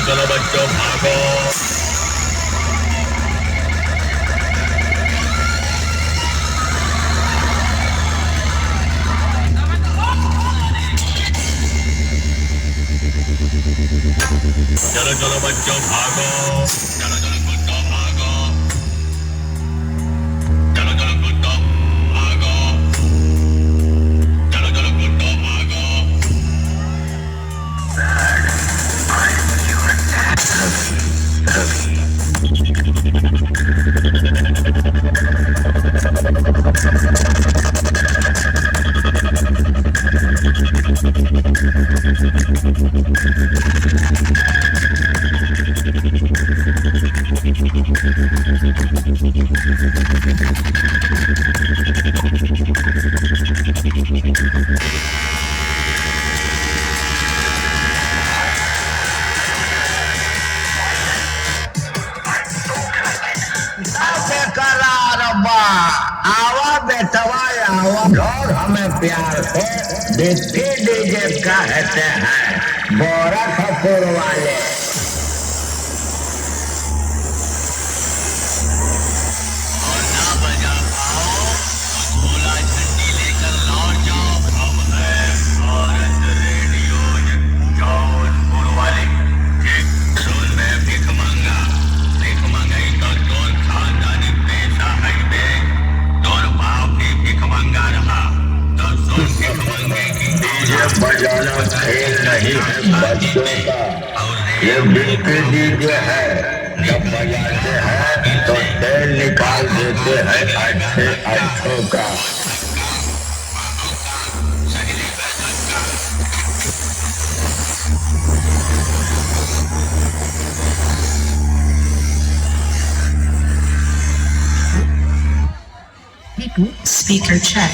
चलो बच्चों भागो। चलो चलो बच्चों भागो। चलो चलो कुत्तों भागो। चलो चलो कुत्तों भागो। चलो चलो कुत्तों भागो। बेकरार अब्बा आवा बेटवा आवा और हमें प्यार से डिप्टी डीजे कहते हैं गोरखपुर वाले। और ना बजा पाओ तो झोला झंडी लेकर लौट जाओ। हम हैं भारत रेडियो जौनपुर वाले। ठीक सुन में भिख मांगा ही तो तोर खानदानी पेशा है बे। तोर बाप भी भिख मांगा रहा तो सुन भिख मांगे की डीजे बजाना खेल नहीं है बच्चों का, ये डिप्टी डीजे है। जब बजाते हैं तो तेल निकाल देते हैं अच्छे अच्छों का। Speaker check.